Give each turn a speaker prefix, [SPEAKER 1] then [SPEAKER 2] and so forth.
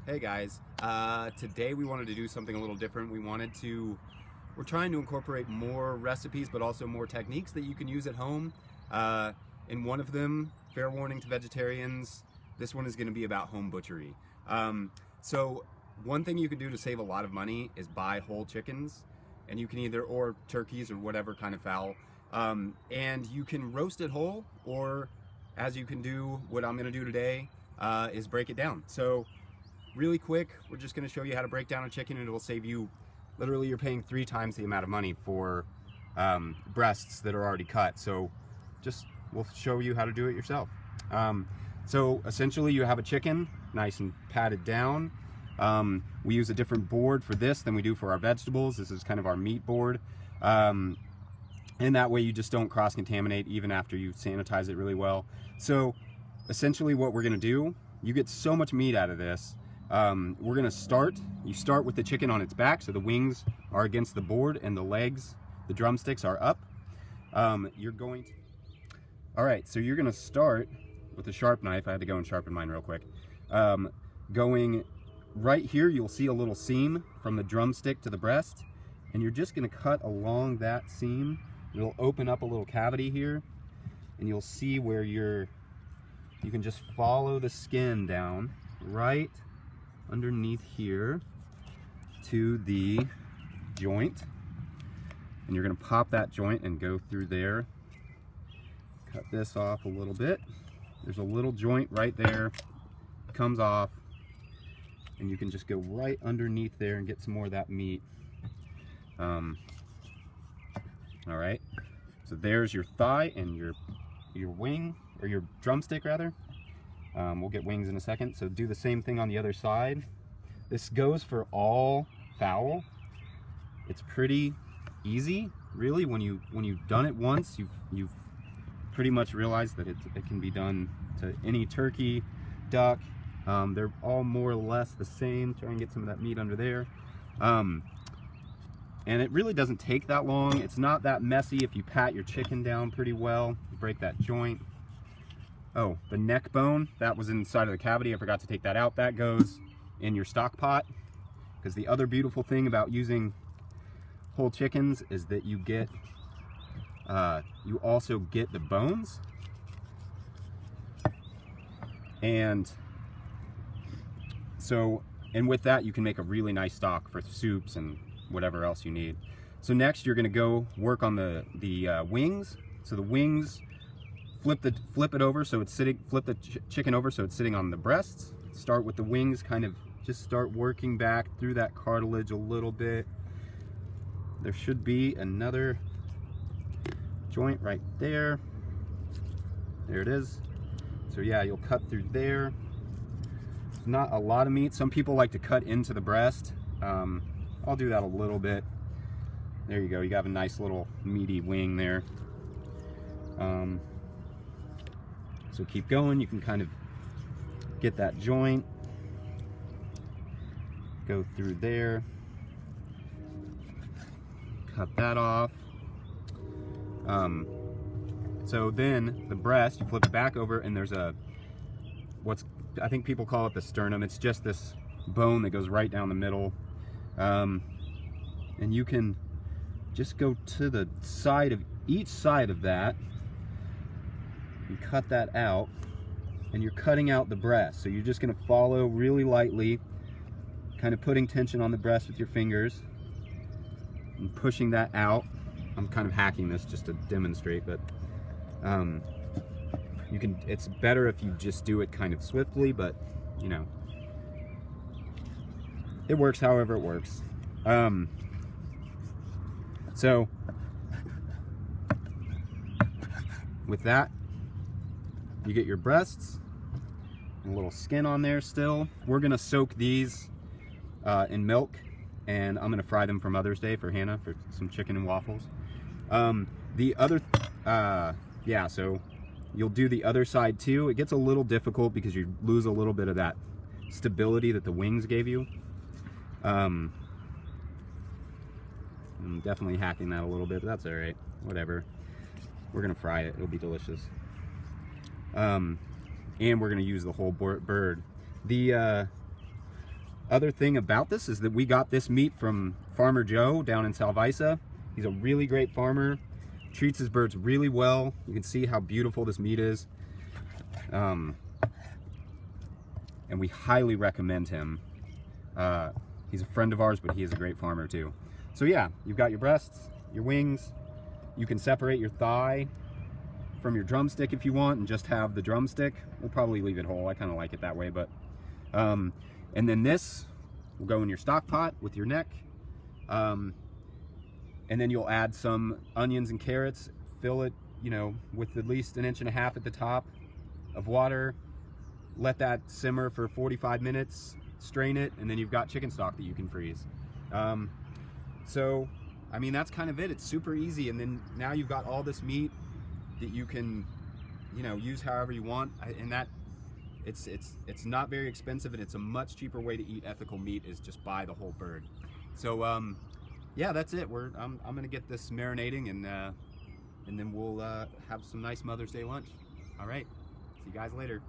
[SPEAKER 1] Hey guys, today we wanted to do something a little different. We're trying to incorporate more recipes, but also more techniques that you can use at home. In one of them, fair warning to vegetarians, this one is going to be about home butchery. So one thing you can do to save a lot of money is buy whole chickens, and you can or turkeys or whatever kind of fowl, and you can roast it whole, or as you can do, what I'm going to do today is break it down. So really quick, we're just going to show you how to break down a chicken, and it will save you, literally you're paying 3 times the amount of money for breasts that are already cut. So we'll show you how to do it yourself. So essentially you have a chicken nice and patted down. We use a different board for this than we do for our vegetables. This is kind of our meat board. And that way you just don't cross-contaminate even after you sanitize it really well. So essentially what we're going to do, you get so much meat out of this. You start with the chicken on its back, so the wings are against the board and the legs, the drumsticks are up. All right, so you're gonna start with a sharp knife. I had to go and sharpen mine real quick. Going right here, you'll see a little seam from the drumstick to the breast, and you're just gonna cut along that seam. It'll open up a little cavity here, and you'll see where you can just follow the skin down right underneath here to the joint, and you're going to pop that joint and go through there. Cut this off a little bit. There's a little joint right there, comes off, and you can just go right underneath there and get some more of that meat. All right, so there's your thigh and your wing, or your drumstick rather. We'll get wings in a second, so do the same thing on the other side. This goes for all fowl. It's pretty easy, really. When you've done it once, you've pretty much realized that it can be done to any turkey, duck. They're all more or less the same. Try and get some of that meat under there. And it really doesn't take that long. It's not that messy if you pat your chicken down pretty well. Break that joint. Oh, the neck bone, that was inside of the cavity. I forgot to take that out. That goes in your stock pot, because the other beautiful thing about using whole chickens is that you also get the bones. And with that, you can make a really nice stock for soups and whatever else you need. So next, you're gonna go work on the wings. So the wings, flip it over so it's sitting. Flip the chicken over so it's sitting on the breasts. Start with the wings, kind of just start working back through that cartilage a little bit. There should be another joint right there. There it is. So yeah, you'll cut through there. It's not a lot of meat. Some people like to cut into the breast. I'll do that a little bit. There you go. You have a nice little meaty wing there. So keep going. You can kind of get that joint, go through there, cut that off. So then the breast, you flip it back over, and there's I think people call it the sternum. It's just this bone that goes right down the middle. And you can just go to the side of each side of that. You cut that out, and you're cutting out the breast. So you're just going to follow really lightly, kind of putting tension on the breast with your fingers and pushing that out. I'm kind of hacking this just to demonstrate, but it's better if you just do it kind of swiftly, but you know, it works however it works. So with that, you get your breasts and a little skin on there still. We're gonna soak these in milk, and I'm gonna fry them for Mother's Day for Hannah for some chicken and waffles. So you'll do the other side too. It gets a little difficult because you lose a little bit of that stability that the wings gave you. I'm definitely hacking that a little bit, but that's all right. Whatever. We're gonna fry it. It'll be delicious. And we're gonna use the whole bird. other thing about this is that we got this meat from Farmer Joe down in Salvisa. He's a really great farmer, treats his birds really well. You can see how beautiful this meat is. And we highly recommend him. He's a friend of ours, but he is a great farmer too. So yeah, you've got your breasts, your wings. You can separate your thigh from your drumstick if you want and just have the drumstick. We'll probably leave it whole. I kind of like it that way, but and then this will go in your stock pot with your neck. And then you'll add some onions and carrots, fill it, you know, with at least 1.5 inches at the top of water. Let that simmer for 45 minutes, strain it, and then you've got chicken stock that you can freeze. So, I mean, that's kind of it. It's super easy, and then now you've got all this meat that you can, you know, use however you want, and that it's not very expensive, and it's a much cheaper way to eat ethical meat is just buy the whole bird. So yeah, that's it. I'm gonna get this marinating, and then we'll have some nice Mother's Day lunch. All right, see you guys later.